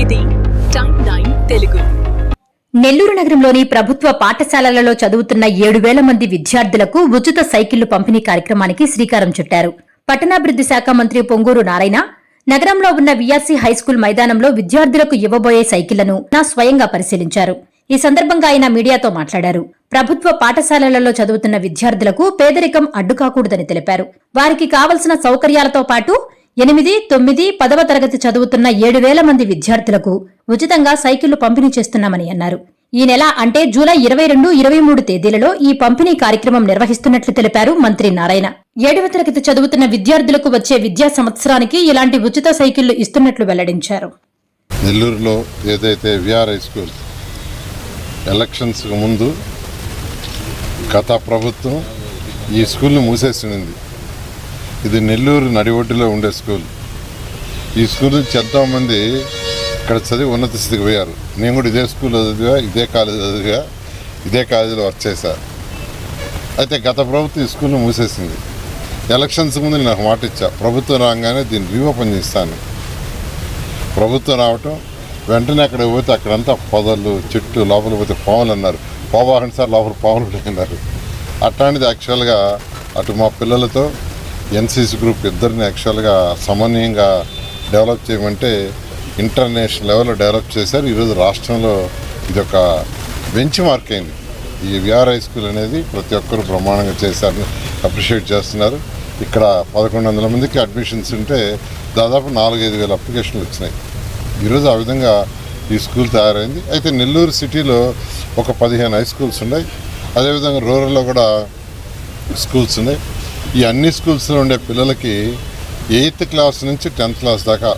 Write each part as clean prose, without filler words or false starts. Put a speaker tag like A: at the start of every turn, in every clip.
A: ఇది టైమ్9 తెలుగు.
B: నెల్లూరు నగరంలోని ప్రభుత్వ పాఠశాలలలో చదువుతున్న 7,000 మంది విద్యార్థులకు ఉచిత సైకిళ్లు పంపిణీ కార్యక్రమానికి శ్రీకారం చుట్టారు. పట్టణాభివృద్ది శాఖ మంత్రి పొంగూరు నారాయణ నగరంలో ఉన్న వీఆర్సీ హైస్కూల్ మైదానంలో విద్యార్థులకు ఇవ్వబోయే సైకిళ్లను స్వయంగా పరిశీలించారు. ఈ సందర్భంగా ఆయన మీడియాతో మాట్లాడారు. ప్రభుత్వ పాఠశాలలలో చదువుతున్న విద్యార్థులకు పేదరికం అడ్డుకాకూడదని తెలిపారు. వారికి కావలసిన సౌకర్యాలతో పాటు 8, 9, 10వ తరగతి చదువుతున్న 7,000 మంది విద్యార్థులకు ఉచితంగా సైకిళ్లు పంపిణీ చేస్తున్నామని అన్నారు. ఈ నెల అంటే జూలై 22, 23 తేదీలలో ఈ పంపిణీ కార్యక్రమం నిర్వహిస్తున్నట్లు తెలిపారు మంత్రి నారాయణ. 7వ తరగతి చదువుతున్న విద్యార్థులకు వచ్చే విద్యా సంవత్సరానికి ఇలాంటి ఉచిత సైకిళ్లు ఇస్తున్నట్లు వెల్లడించారు.
C: నెల్లూరులో ఏదైతే విఆర్ హై స్కూల్ ఎలక్షన్స్ ముందు గత ప్రభుత్వం ఈ స్కూల్ని మూసేసింది. ఇది నెల్లూరు నడిఒడ్డులో ఉండే స్కూల్. ఈ స్కూల్ నుంచి ఎంతోమంది ఇక్కడ చదివి ఉన్నత స్థితికి పోయారు. నేను కూడా ఇదే స్కూల్లో చదివా, ఇదే కాలేజీ చదివా, ఇదే కాలేజీలో వర్క్ చేశా. అయితే గత ప్రభుత్వం ఈ స్కూల్ని మూసేసింది. ఎలక్షన్స్ ముందు నేను మాట ఇచ్చా, ప్రభుత్వం రాగానే దీన్ని రీఓపెన్ చేస్తాను. ప్రభుత్వం రావటం వెంటనే అక్కడ పోతే అక్కడంతా పొదలు, చెట్టు, లోపల పోతే పాములు అన్నారు. పోవాకండి సార్, లోపల పాములు అన్నారు. అట్లాంటిది యాక్చువల్గా అటు మా పిల్లలతో ఎన్సీసీ గ్రూప్ ఇద్దరిని యాక్చువల్గా సమన్వయంగా డెవలప్ చేయమంటే ఇంటర్నేషనల్ లెవెల్లో డెవలప్ చేశారు. ఈరోజు రాష్ట్రంలో ఇది ఒక బెంచ్ మార్క్ అయింది. ఈ విఆర్ హై స్కూల్ అనేది ప్రతి ఒక్కరు బ్రహ్మాండంగా చేశారని అప్రిషియేట్ చేస్తున్నారు. ఇక్కడ 1,100 మందికి అడ్మిషన్స్ ఉంటే దాదాపు 4-5 వేల అప్లికేషన్లు వచ్చినాయి. ఈరోజు ఆ విధంగా ఈ స్కూల్ తయారైంది. అయితే నెల్లూరు సిటీలో ఒక 15 హై స్కూల్స్ ఉన్నాయి. అదేవిధంగా రూరల్లో కూడా స్కూల్స్ ఉన్నాయి. ఈ అన్ని స్కూల్స్లో ఉండే పిల్లలకి 8th క్లాస్ నుంచి 10th క్లాస్ దాకా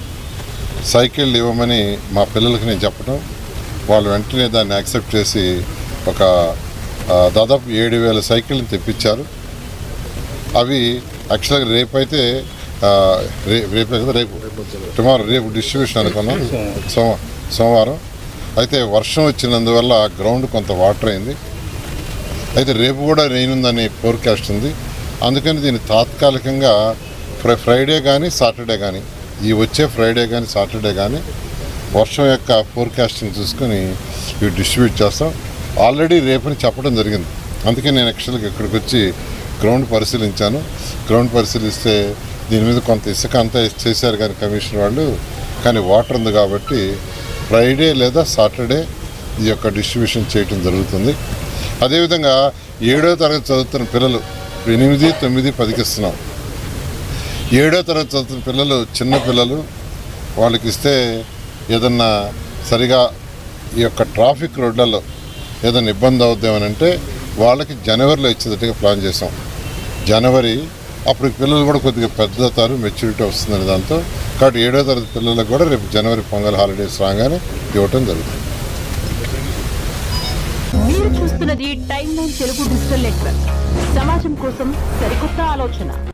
C: సైకిళ్ళు ఇవ్వమని మా పిల్లలకి నేను చెప్పడం, వాళ్ళు వెంటనే దాన్ని యాక్సెప్ట్ చేసి ఒక దాదాపు 7,000 సైకిళ్ళని తెప్పించారు. అవి యాక్చువల్గా రేపైతే రేపు డిస్ట్రిబ్యూషన్ అనుకున్నాం, సోమవారం. అయితే వర్షం వచ్చినందువల్ల గ్రౌండ్ కొంత వాటర్ అయింది. అయితే రేపు కూడా రెయిన్ ఉందని ఫోర్కాస్ట్ ఉంది. అందుకని దీన్ని తాత్కాలికంగా ఫ్రైడే కానీ సాటర్డే కానీ, ఈ వచ్చే ఫ్రైడే కానీ సాటర్డే కానీ వర్షం యొక్క ఫోర్కాస్టింగ్ చూసుకొని ఇవి డిస్ట్రిబ్యూట్ చేస్తాం. ఆల్రెడీ రేపని చెప్పడం జరిగింది. అందుకే నేను యాక్చువల్గా ఇక్కడికి వచ్చి గ్రౌండ్ పరిశీలించాను. గ్రౌండ్ పరిశీలిస్తే దీని మీద కొంత ఇసుక అంతా చేశారు కానీ కమిషన్ వాళ్ళు, కానీ వాటర్ ఉంది కాబట్టి ఫ్రైడే లేదా సాటర్డే ఈ యొక్క డిస్ట్రిబ్యూషన్ చేయటం జరుగుతుంది. అదేవిధంగా 7వ తరగతి చదువుతున్న పిల్లలు 8, 9, 10కి ఇస్తున్నాం. 7వ తరగతి చదువుతున్న పిల్లలు చిన్న పిల్లలు, వాళ్ళకి ఇస్తే ఏదన్నా సరిగా ఈ యొక్క ట్రాఫిక్ రోడ్లలో ఏదైనా ఇబ్బంది అవుద్దామని అంటే వాళ్ళకి జనవరిలో ఇచ్చేటట్టుగా ప్లాన్ చేసాం. జనవరి అప్పుడు పిల్లలు కూడా కొద్దిగా పెద్ద అవుతారు, మెచ్యూరిటీ వస్తుందని దాంతో. కాబట్టి 7వ తరగతి పిల్లలకు కూడా రేపు జనవరి పొంగల్ హాలిడేస్ రాగానే ఇవ్వటం జరుగుతుంది.
A: మీరు చూస్తున్నది టైమ్9 తెలుగు డిజిటల్ నెట్వర్క్. సమాజం కోసం సరికొత్త ఆలోచన.